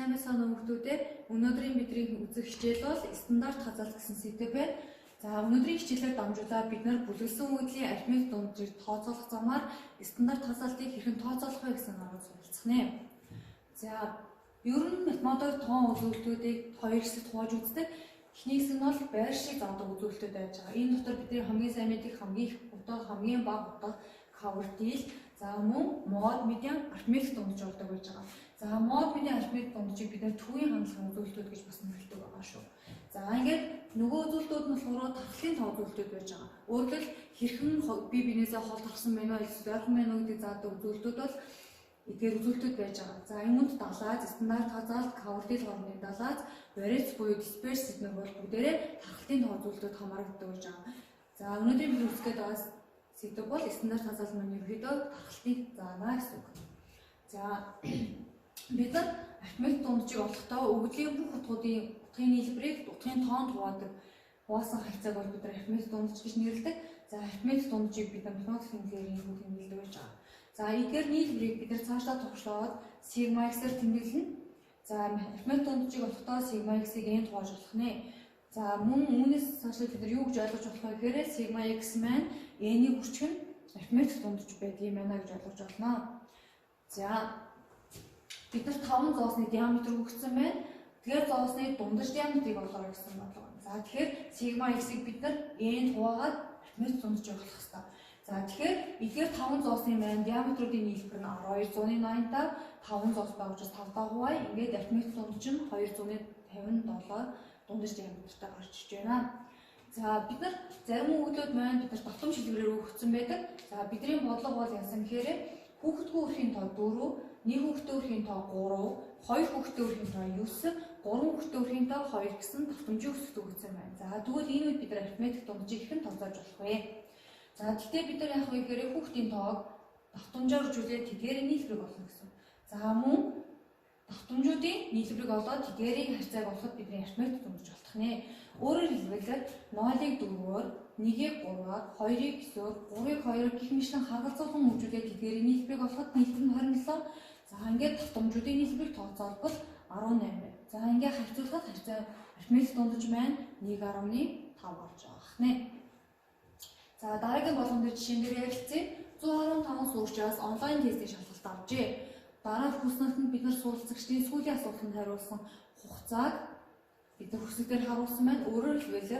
сайн байна хүмүүстээ өнөөдрийн бидний үзэх хичээл бол стандарт хазаалт гэсэн сэдэв байна. За өнөөдрийн хичээлээр дамжуулаад бид нар бүлэглэсэн үглийн арифметик дундчийг тооцоолох замаар стандарт хазаалтыг хэрхэн тооцоолох вэ гэсэн арга суралцах нэ. За ер нь математикийн тоон үзүүлэлтүүдийг хоёр хэсэгт хувааж үздэг. Эхний хэсэг нь бол байр шиг заадаг үзүүлэлтүүд байж байгаа. Энэ дотор бидний хамгийн сайн мэдих хамгийн их утга, хамгийн бага утга, cover deal, за мөн мод, медиан, арифметик дундч болдог байж байгаа. За мод, медиан, арифметик дундчийг бид нэр төвийн хандлагын үзүүлэлтүүд гэж бас нэрлэдэг байгаа шүү. За ингээд нөгөө үзүүлэлтүүд нь болохоор тархлын тоо үзүүлэлтүүд байж байгаа. Өөрөөр хэлбэл хэрхэн бие биенээсээ хол тархсан байна уу, эсвэл ойрхон байна уу гэдэг заадаг үзүүлэлтүүд бол эдгээр үзүүлэлтүүд байж байгаа. За юмд далаад, стандарт хазаалт, cover deal хоорондын далаад, variance буюу disperse сэдвэр бол бүгдээрээ тархлын тоо үзүүлэлтүүд хамаардаг байж байгаа. За өнөөдөр бид үзэх гээд байгаа сэдв бол стандарт хазаалт маань ерөөдөө тархлыг заана гэсэн үг. За бид нар арифметик дундчийг олохдоо өгөгдлийн бүх утгуудын утгын нийлбэрийг утгын тоонд хуваадаг хуваасан харьцааг бол бид нар арифметик дундч гэж нэрлэдэг. За арифметик дундчийг бид нар математикийн хэлээр хэлбэрээр нэрлэдэг байж байгаа. За эдгээр нийлбэрийг бид нар цаашдаа товчлоод сигма x-ээр тэмдэглэнэ. За арифметик дундчийг олохдоо сигма x-ийг n хувааж болох нэ. За мөн үүнээс цаашлаад бид нар юу гэж ойлгож болох вэ гэхээр сигма x маань n-ийн хүрчиг нь арифметик дундч байдгийг байна гэж ойлгож байна. За бид нар 5 зоосны диаметр өгсөн байна. Тэгэхээр зоосны дундаж диаметрийг олоорой гэсэн бодлого. За тэгэхээр сигма x-ийг бид нар n хуваагаад арифметик дундч ойлгох хэрэгтэй. За тэгэхээр эдгээр 5 зоосны маань диаметруудын нийлбэр нь 1280 та 5 зоос байгуулж 5 даа хуваая. Ингээд арифметик дундч нь 257 дундаж диаметртай гарч иж байна. За бид нар зарим өгүүлбэрүүд маань бид нар давтамж хэлбэрээр өгсөн байдаг. За бидний бодлого бол яасан гэхээр хүүхдгүй өрхийн тоо 4, нэг хүүхдтэй өрхийн тоо 3, хоёр хүүхдтэй өрхийн тоо 9, гурван хүүхдтэй өрхийн тоо 2 гэсэн давтамжийн өсөлт өгсөн байна. За тэгвэл энэ үед бид нар арифметик дундчийг хэн тооцоолж болох вэ? За тэгтээ бид нар яах вэ гэхээр хүүхдийн тоог давтамжаар үржүүлээд тэдгээрийн нийлбэрийг олно гэсэн. За мөн давтамжуудын нийлбэрийг олоод тэдгээрийн харьцааг олоход бидний арифметик дундч болох нэ. Өөрөөр хэлбэл 0-ыг 4-өөр, 1-ийг 3-аар, 2-ыг 9-өөр, 3-ыг 2-оор гэх мэтлэн харгалзуулан үржүүлээд тэдгээрийн нийлбэрийг олоход нийлбэр нь 27. За ингээд давтамжуудын нийлбэрийг тооцоолбол 18 байна. За ингээд харьцуулахад харьцаа арифметик дундч маань 1.5 болж байгаа нэ. За дараагийн болгон дээр жишээн дээр ярилцъя. 115 сурчаас онлайн тестийн шалгалт авчээ. Дараах хүснэлтэнд бид нар суралцагчдын сүүлийн асуултанд хариулсан хугацааг бид нар хүсэл дээр харуулсан байна. Өөрөөр хэлбэл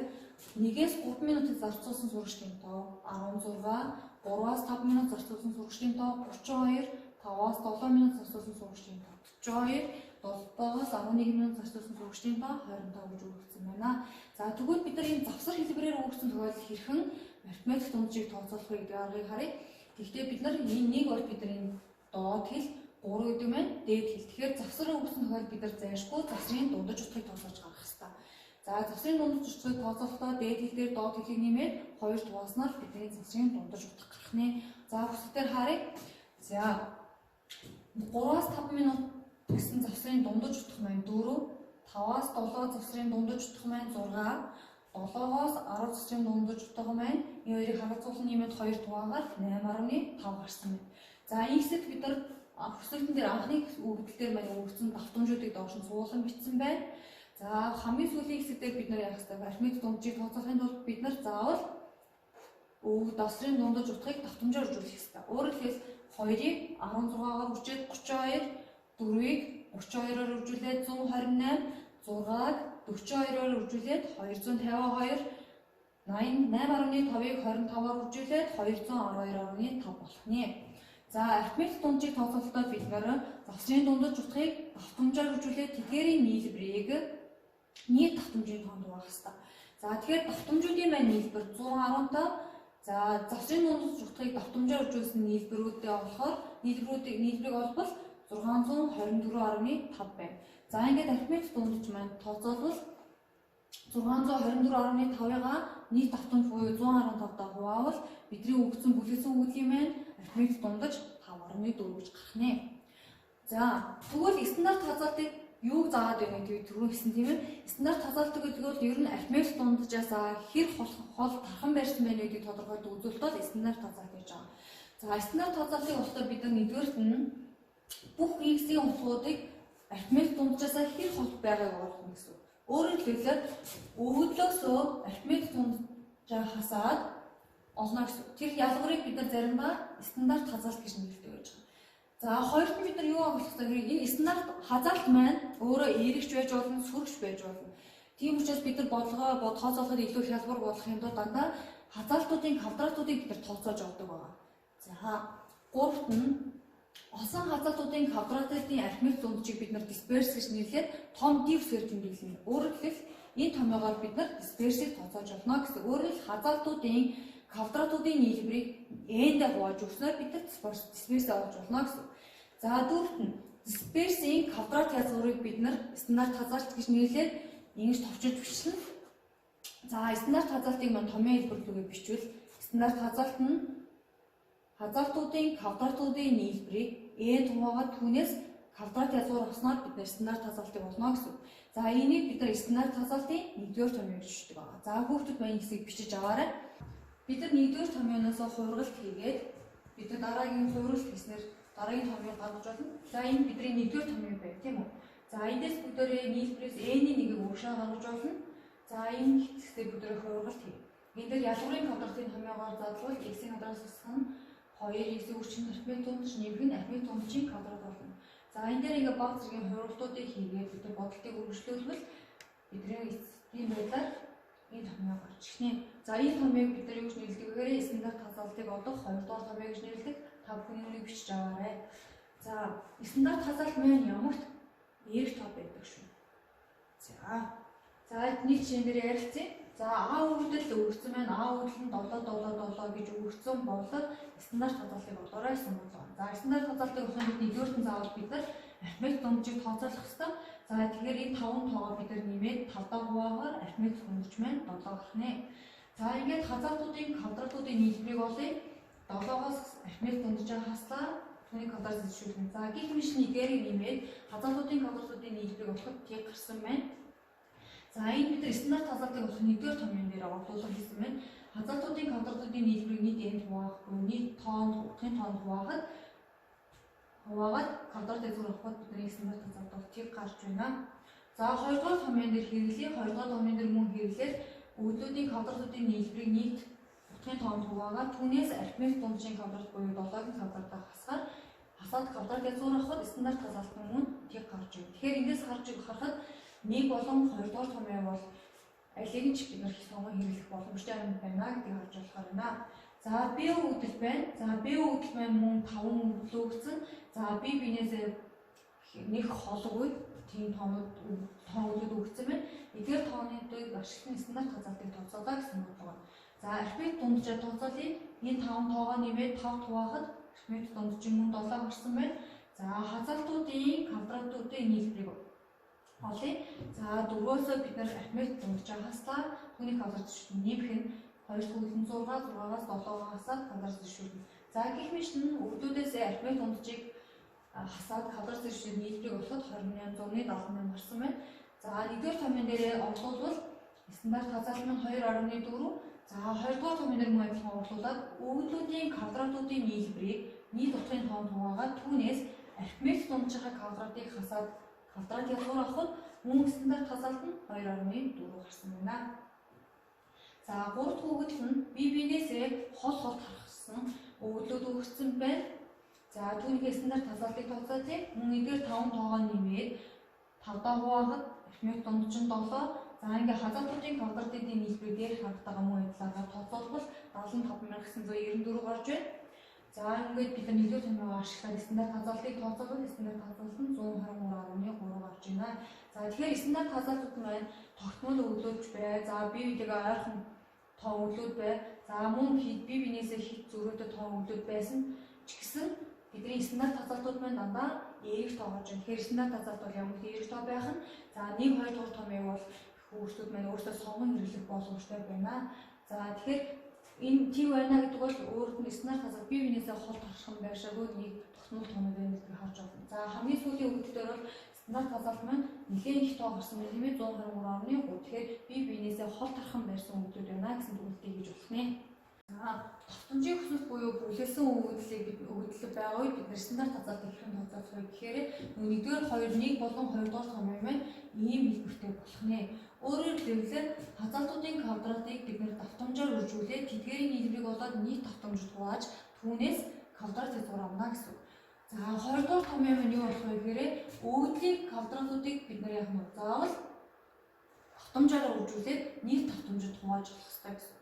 1-ээс 3 минутыг зарцуулсан сурагчдын тоо 16, 3-аас 5 минут зарцуулсан сурагчдын тоо 32, 5-аас 7 минут зарцуулсан сурагчдын тоо 42, 7-аас 11 минут зарцуулсан сурагчдын тоо 25 гэж өгөгдсөн байна. За тэгвэл бид нар энэ завсар хэлбэрээр өгсөн тохиолдолд хэрхэн арифметик дундчийг тооцоолох вэ гэдэг аргыг харъя. Гэхдээ бид нар энэ нэг бол бид нар энэ доод хэл 3 гэдэг маань дээд хэл. Тэгэхээр завсар өгсөн тохиолдолд бид нар зайлшгүй завсрын дундаж утгыг тооцоолж гаргах хэрэгтэй. За завсрын дундаж утгыг тооцоолохдоо дээд хэл дээр доод хэлийг нэмээд 2 тувааснаар бидний завсрын дундаж утга гарах нэ. За бүсгээр харъя. За 3-аас 5 минут гэсэн завсрын дундаж утга маань 4, 5-аас 7 завсрын дундаж утга маань 6, 7-оос 10 завсрын дундаж утга маань энэ хоёрыг харгалзуулан нэмээд 2 туваагаар 8.5 гарсан байна. За энэ хэсэгт бид нар хүсэлтэн дээр анхны өгөгдөл дээр маань өгсөн давтамжуудыг доош нь суулган бичсэн байна. За хамгийн сүүлийн хэсэгтээ бид нар яах вэ? Арифметик дундчийг тооцоолохын тулд бид нар заавал давсрын дундаж утгыг давтамжаар үржүүлэх хэрэгтэй. Өөрөөр хэлбэл 2-ыг 16-аар үржээд 32, 4-ийг 32-оор үржүүлээд 128, 6-аг 42-оор үржүүлээд 252, 8.5-ыг 25-аар үржүүлээд 212.5 болох нэ. За арифметик дундчийг тооцоолохдоо бид нар завсрын дундаж утгыг давтамжаар үржүүлээд тэдгээрийн нийлбэрийг нийт давтамжийн тоонд хуваах хэрэгтэй. За тэгэхээр давтамжуудын маань нийлбэр 115. За завсрын дундаж утгыг давтамжаар үржүүлсэн нийлбэрүүдээ олохоор нийлбэрийг олбол 624.5 байна. За ингээд арифметик дундаж маань тооцоолбол 624.5-ыг нийт давтамж буюу 115 даа хуваавал бидний өгсөн бүлэглэсэн өгөгдлийн маань арифметик дундаж 5.4 гэж гарах нэ. За тэгвэл стандарт хазаалтыг юу заагаад байна гэдэг түрүү хэлсэн тийм ээ. Стандарт хазаалт гэдэг бол ер нь арифметик дундажаас хэр хол тархан барьсан байна гэдгийг тодорхойлдог үзүүлэлт бол стандарт хазаалт гэж байгаа. За стандарт хазаалтыг болохоор бид нар нэгдүгээрт нь бүх x-ийн утгуудыг арифметик дунджаасаа хэр хот байгааг оруулах гэсэн. Өөрөөр хэлбэл өвдлөөсөө арифметик дунджаа хасаад олно гэсэн. Тэр ялгарыг бид нар заримдаа стандарт хазаалт гэж нэрлэдэг байж байгаа. За хоёрт нь бид нар юу агуулах вэ? Энэ стандарт хазаалт маань өөрөө эргэж байж болно, сүргэж байж болно. Тийм учраас бид нар бодлогоо тооцоолоход илүү хялбар болох юм бол дандаа хазаалтуудын квадратуудыг бид нар тооцоож авдаг байгаа. За гуравт нь осон хазаалтуудын квадратуудын арифметик дунджийг бид нар дисперс гэж нэрлээд том дивсээр тэмдэглэнэ. Өөрөөр хэлбэл энэ томьёогоор бид нар дисперсийг тооцоож авна гэсэн. Өөрөөр хэл хазаалтуудын квадратуудын нийлбэрийг n-д хувааж өгснөөр бид нар дисперс авч болно гэсэн. За дөрөвт нь дисперсийн квадрат язгуурыг бид нар стандарт хазаалт гэж нэрлээд ингэж товчилж бичлэнэ. За стандарт хазаалтыг маань томьёо хэлбэрлүүгээ бичвэл стандарт хазаалт нь хазаалтуудын квадратуудын нийлбэрийг n хуваагаад түүнээс квадрат язгуур авснаар бид нар стандарт хазаалтыг олно гэсэн. За энийг бид нар стандарт хазаалтын 1-р томьёо гэж бичдэг байгаа. За хүүхдүүд маань хэсгийг бичиж аваарай. Бид нар 1-р томьёоноос хургалт хийгээд бид нар дараагийн хургалт хийснээр дараагийн томьёог гаргаж болно. За энэ бидний 1-р томьёо байв тийм үү? За эндээс бүгдээрээ нийлбэрээс n-ийн нэгийг уушаа гаргаж болно. За энэ хэсгээс бүгдээрээ хургалт хий. Энд дээр ялгуурын квадратын томьёогоор задлвал x-ийн квадрат усах нь 2 x үрчим арифметик дундч нэмэх нь арифметик дундчийн квадрат болно. За энэ дээр ингээ баг зэргийн хургалтуудыг хийгээд бид нар бодлогыг үргэлжлүүлбэл бидний эцгийн байдлаар энэ томьёог гарч ирнэ. За энэ томьёог бид нар юу гэж нэрлэдэг вэ? Стандарт хазаалтыг олох 2-р томьёо гэж нэрлэдэг. Та бүхний үнийг бичиж аваарай. За стандарт хазаалт маань ямарт эрг тоо байдаг шүү. За нэг жишээн дээр ярилцъя. За А өвдөл өгсөн маань А өвдөл нь 7 гэж өгсөн бол стандарт хазаалтыг олоорой гэсэн үг байна. За стандарт хазаалтыг олохын тулд нэгдүгээрт нь заавал бид нар арифметик дунджийг тооцоолох хэрэгтэй. За тэгэхээр энэ 5 тоогоо бид нар нэмээд 5-аа хуваагаар арифметик дундч маань 7 гарах нэ. За ингээд хазаалтуудын квадратуудын нийлбэрийг олъё. 7-оос арифметик дунджаа хаслаа түүний квадрат зөвшөөрнө. За гих мэт нэгээрийг нэмээд хазаалтуудын квадратуудын нийлбэрийг олоход тийг гарсан байна. За энэ бид нар стандарт хазаалтыг олох 1-р томьёон дээр оруулах гэсэн байна. Хазаалтуудын квадратуудын нийлбэрийг нийт n хуваах, нийт тоон, утгын тоон хуваагаад квадрат язгуур авахд бидний стандарт хазаалт бол тийг гарч байна. За 2-р томьёон дээр хэрэглэе. 2-р томьёон дээр мөн хэрэглээд өвдлүүдийн квадратуудын нийлбэрийг нийт утгын тоонд хуваагаад түүнээс арифметик дундчийн квадрат буюу 7-гийн квадратаа хасаад квадрат язгуур авахд стандарт хазаалт мөн тийг гарч байна. Тэгэхээр эндээс харахад 1 болон 2-р томьёо бол алийг нь ч бид нар сонгон хэрэглэх боломжтой юм байна гэдгийг харж болохоор байна. За B өвдөл байна. За B өвдөл маань мөн 5 өвдөл өгсөн. За B бинээсээ нэг холгүй тийм тоонууд өгсөн байна. Эдгээр тоонуудыг ашиглан стандарт хазаалтыг тооцоолоо гэсэн үг байна. За арифметик дунджаа тооцоолъё. Энэ 5 тоогоо нэмээд 5 хуваахад арифметик дундчийн мөн 7 гарсан байна. За хазаалтуудын квадратуудын нийлбэрийг олъё. За 4-өөсөө бид нар арифметик дунджаа хаслаа. Түүний квадрат нэмэх нь 2 түгэл нь 6, 6-аас 7 хасаад квадрат зөвшөөрнө. За гэх мэт нь өвдүүдээс арифметик дунджийг хасаад квадрат зөвшөөрөх нийлбэрийг олоход 28 78 гарсан байна. За 1-р томьёон дээр орлуулбал стандарт хазаалт маань 2.4. За 2-р томьёон дээр мөн адилхан орлуулад өвдлүүдийн квадратуудын нийлбэрийг нийт утгын тоонд хуваагаад түүнээс арифметик дунджийнхаа квадратыг хасаад квадрат язгуур авахд мөн стандарт хазаалт нь 2.4 гарсан байна. За 3 дахь өвдөл нь бие биенээсээ хол харахсан өвдлүүд өгсөн байна. За түүний стандарт хазаалтыг тооцоолъё. Мөн эдгээр 5 тоогоо нэмээд 5-аа хуваагаад арифметик дундч нь 7. За ингээ хазаалтуудын квадратын нийлбэрээр дээр харагдбайгаа мөн адилаар тооцоолбол 75994 гарч байна. За ингээд бид нар 1-р томьёогоо ашиглаад стандарт хазаалтыг тооцоолбол стандарт хазаалт нь 123.3 гарч байна. За тэгэхээр стандарт хазаалтууд маань тогтмол өвдлүүд бай. За бие биегээ ойрхон тоон өвдлүүд бай. За мөн бие биенээсээ хит зөрөөтэй тоон өвдлүүд байсан ч гэсэн бидний стандарт хазаалтууд маань дандаа эрэг тоо гарч байна. Тэгэхээр стандарт хазаалт бол ямар ч эрэг тоо байх нь. За 1 2 дугаар томьёог бол хүүхдүүд маань өөрсдөө сонгон хэрэглэх боломжтой байна. За тэгэхээр энэ тийм байна гэдэг бол өөрөөр нь стандарт хазаалт бие биенээсээ хол тархах нь байшаагүй нэг тогтмол тоонууд байна гэдгийг харж байна. За хамгийн сүүлийн өвдөлтөөр бол стандарт хазаалт маань нэлээд их тоо гарсан байна тийм ээ 123.3. Тэгэхээр бие биенээсээ хол тархах нь байрсан өвдөлтүүд байна гэсэн төгөлтэй гэж болох нэ. За тогтмол Давтамжийн өсөлт буюу бүлэглэсэн өгөгдлөг байгаа үед бид стандарт хязгаарлалтыг хэрхэн тооцоолох вэ гэхээр нэгдүгээр 2-1 болон 2 дугаар томьёо маань ийм хэлбэртэй болох нэ. Өөрөөр хэлбэл хязгаалтуудын квадратыг бид давтамжаар үржүүлээд тэдгээрийн нийлбэрийг болоод нийт давтамжид хувааж түүнээс квадрат хязгаар авна гэсэн үг. За 2 дугаар томьёо маань юу болох вэ гэхээр өгөгдлийн квадратуудыг бид яг нь заавал давтамжаар үржүүлээд нийт давтамжид хувааж болох хэрэгтэй гэсэн.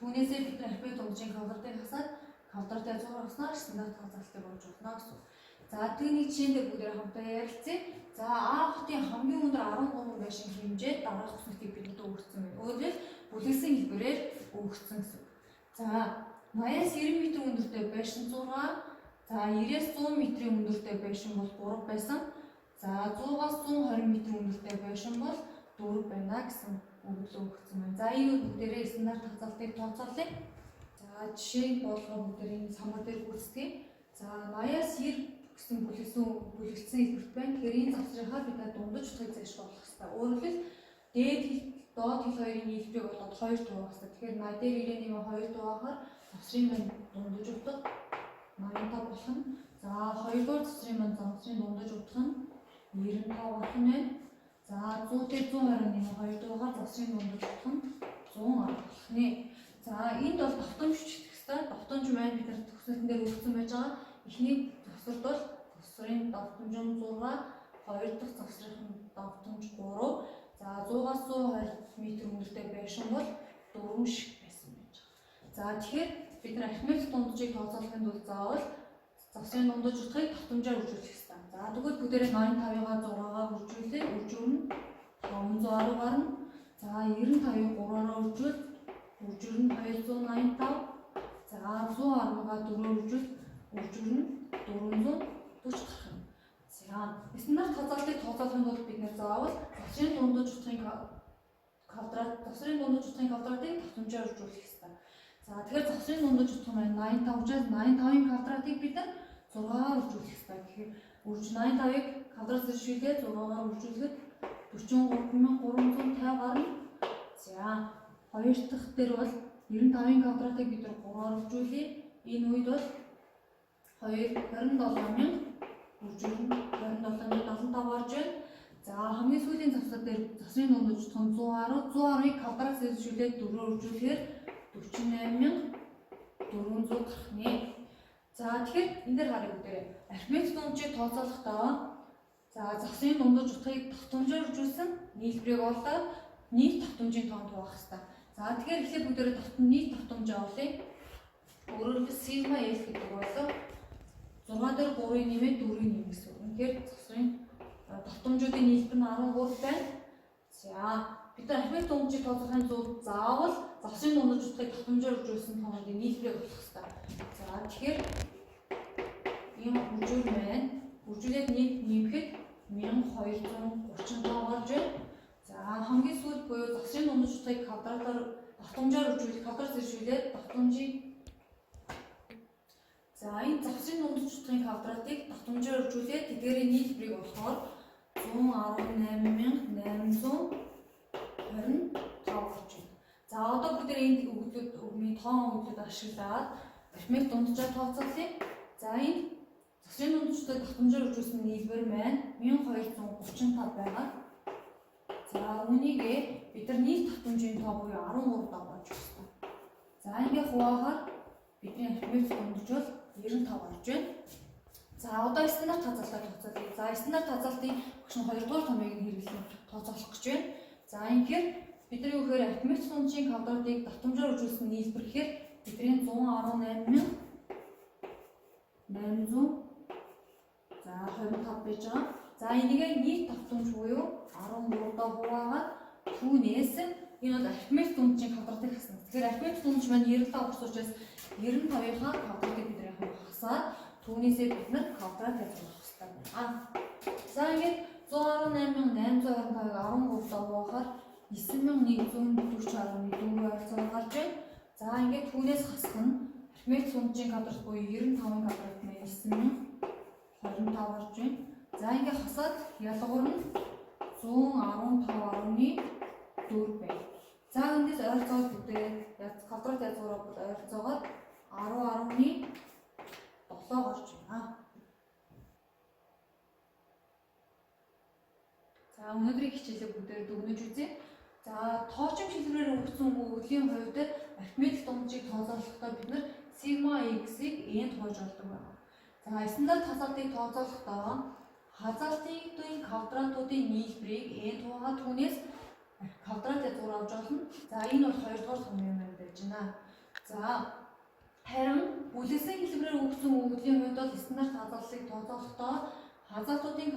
Түүнээсээ бид архимед дундчийн квадратыг хасаад квадрат хязгаар авснаар стандарт хязгаарлалтыг олж болно гэсэн. За түүний жишээндээ бүгд хамтдаа ярилцъя. За А хотын хамгийн өндөр 13 байшин хэмжээ дараах хүснэтийг бидэнд өгсөн байна. Өөрөөр бүлэглэсэн хэлбэрээр өгсөн гэсэн. За 80-аас 90 м өндөртэй байшин 6, за 90-аас 100 м өндөртэй байшин бол 3 байсан. За 100-аас 120 м өндөртэй байшин бол 4 байна гэсэн өгүүлбэр өгсөн байна. За энэ бүгдээрээ стандарт хязгаарлалтыг тооцоолъё. За жишээ болгоо бүгдээрээ самбар дээр гүйцэтгэе. За 80-аас 90 гэсэн бүлэглэсэн хэлбэрт байна. Тэгэхээр энэ завсрынхаа бид дундаж утгыг зайлшруулах хэрэгтэй. Өөрөөр хэлбэл дээд хэл доод хэл хоёрын нийлбэрийг болоод 2 тугаах хэрэгтэй. Тэгэхээр 80 дээр 90-ийн 2 тугаахаар завсрын маань дундаж утга 85 болох нь. За 2 дугаар завсрын маань завсрын дундаж утга нь 95 болох нь байна. За 100 дээр 120-ийн 2 дугаар завсрын дундаж утга нь 110 болох нэ. За энд бол давтамж бичигдэх хэрэгтэй. Давтамж маань бид төгсөлтөн дээр өгсөн байж байгаа. Эхний завсарт бол завсрын давтамж нь 6, 2 дахь завсрын давтамж 3. За 100-аас 120 м өндөртэй байшин бол 4 шиг байсан байж байгаа. За тэгэхээр бид архимед дунджийг тооцоолохын тулд заавал завсрын дундаж утгыг давтамжаар үржүүлэх хэрэгтэй. За тэгвэл бүгдээрээ 85-аа 6-аар үржүүлнэ 510 гарна. За 95-ыг 3-аар үржүүл үржүүлнэ 285. За 110-аа 4-аар үржүүлнэ 440 гарна. За стандарт хязгаарлалтыг тооцоолохын тулд бид заавал завсрын дундаж утгын квадратыг давтамжаар үржүүлэх хэрэгтэй. За тэгэхээр завсрын дундаж утга маань 85-аас 85-ын квадратыг бид 6-аар үржүүлэх хэрэгтэй. Тэгэхээр 85-ыг квадрат зэршүүлээд 6-аар үржүүлэхэд 43350 гарна. За хоёр дахь дээр бол 95-ын квадратыг бид 3-аар үржүүлээ. Энэ үед бол 27000 үржүүлнэ 27075 гарч байна. За хамгийн сүүлийн завсар дээр завсрын дундаж утга нь 110-ыг квадрат зэршүүлээд 4-оор үржүүлэхээр 48400 гарах нэ. За тэгэхээр энэ дээр харъя бүгдээрээ. Архимед дундчийг тооцоолохдоо за завсрын дундаж утгыг давтамжаар үржүүлсэн нийлбэрийг олоод нийт давтамжийн тоонд хуваах хэрэгтэй. За тэгэхээр эхлээд бүгдээрээ нийт давтамжаа олъё. Өөрөөр хэлбэл сигма L гэдэг бол 6 дээр 3-ыг нэмээд 4-ыг нэмэх гэсэн үг. Тэгэхээр завсрын давтамжуудын нийлбэр нь 13 байна. За бид архимед дундчийг тооцоолохын тулд заавал завсрын дундаж утгыг давтамжаар үржүүлсэн тооны нийлбэрийг олох хэрэгтэй. За тэгэхээр ийм үржүүл маань үржүүлээд нийт нэмэхэд 1235 гарч байна. За хамгийн сүүлд буюу завсрын дундаж утгыг квадратаар давтамжаар үржүүлэх квадрат зэршүүлээд давтамжийг за энэ завсрын дундаж утгын квадратыг давтамжаар үржүүлээд тэдгээрийн нийлбэрийг болохоор 118825 гарч байна. За одоо бүгд энд өгөгдлүүд тоон өгөгдлүүд ашиглаад архимед дунджаа тооцоолъё. За энэ завсрын дундаж утгыг давтамжаар үржүүлсэн нийлбэр маань 1235 байгаа. За үүнийг бид нар нийт давтамжийн тоо буюу 13 даа болж байна. За ингээ хуваахаар бидний архимед дундаж бол 95 гарч байна. За одоо стандарт хязгаарлалтыг тооцоолъё. За стандарт хязгаарлалтын багш нь 2 дугаар томьёог нь хэрэглэн тооцоолох гэж байна. За ингэхээр бидний өгөхөр архимед дундчийн квадратыг давтамжаар үржүүлсэн нийлбэр гэхээр бидний 118800 за 25 байж байгаа. За энийгээ нийт давтамж буюу 13 доо хуваагаад түүнээс энэ бол архимед дундчийн квадратыг хасна. Тэгэхээр архимед дундч маань 95 болсон учраас 95-ийнхаа квадратыг бид хасаад түүнээсээ бид нар квадрат хязгаарлах хэрэгтэй байна. За ингээд 118825-ыг 13 доо хуваахаар 9140.4 ойролцоогоор гарч байна. За ингээд түүнээс хасах нь архимед дундчийн квадрат буюу 95-ын квадрат маань 9025 гарч байна. За ингээд хасаад ялгуур нь 115.4 байна. За эндээс ойролцоогоор бүгдээ квадрат язгуураа бол ойролцоогоор 10.4 өгсөн өгөгдлийн хувьд арифметик дунджийг тооцоолохдоо бид нар сигма x-ийг n тоож олдог байна. За стандарт хазаалтыг тооцоолохдоо хазаалтын квадратуудын нийлбэрийг n туугаад түүнээс квадратыг зураг авч олно. За энэ бол 2 дугаар сум юм байж байна. За харин бүлэсэн хэлбэрээр өгсөн өгөгдлийн хувьд бол стандарт хазаалтыг тооцоолохдоо хазаалтуудын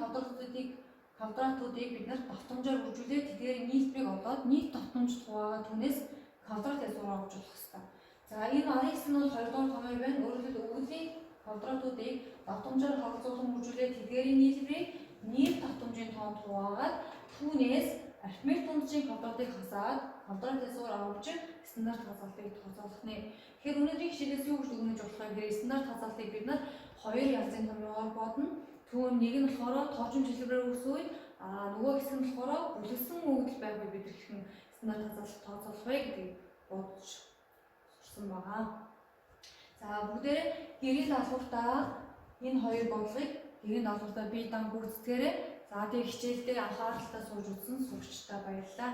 квадратуудыг бид нар давтамжаар үржүүлээд тэдгээр нийлбэрийг олоод нийт давтамж туугаад түүнээс квадратыг зураг авч болох хэрэгтэй. За энэ RX нь бол 2 дугаар томьёо байна. Өөрөөр хэлбэл өгөгдлийн квадратуудыг давтамжаар харьцуулан үржүүлээд тэдгээрийн нийлбэрийг нийт давтамжийн тоонд хуваагаад түүнээс арифметик дунджийн квадратыг хасаад квадратыг зураг авч стандарт хазаалтыг тооцоолох нэ. Тэгэхээр өнөөдрийн хичээлээс юу гэж дүгнэж болох вэ гэхээр стандарт хазаалтыг бид нар хоёр янзын томьёогоор бодно. Түүн нэг нь болохоор тоочмч хэлбэрээр өгсөн үед нөгөө хэсэг нь болохоор бүлэсэн өгөгдөл байх үед бид хэрхэн стандарт хазаалтыг тооцоолох вэ гэдгийг бодож сурсан байгаа. За бүгдээ гэрэл алгууртаа энэ хоёр бодлогыг гэрэл алгууртаа бие дан гүйцэтгээрэй. За тэгээ хичээлдээ анхааралтай сууж үзсэн сурагчдаа баярлалаа.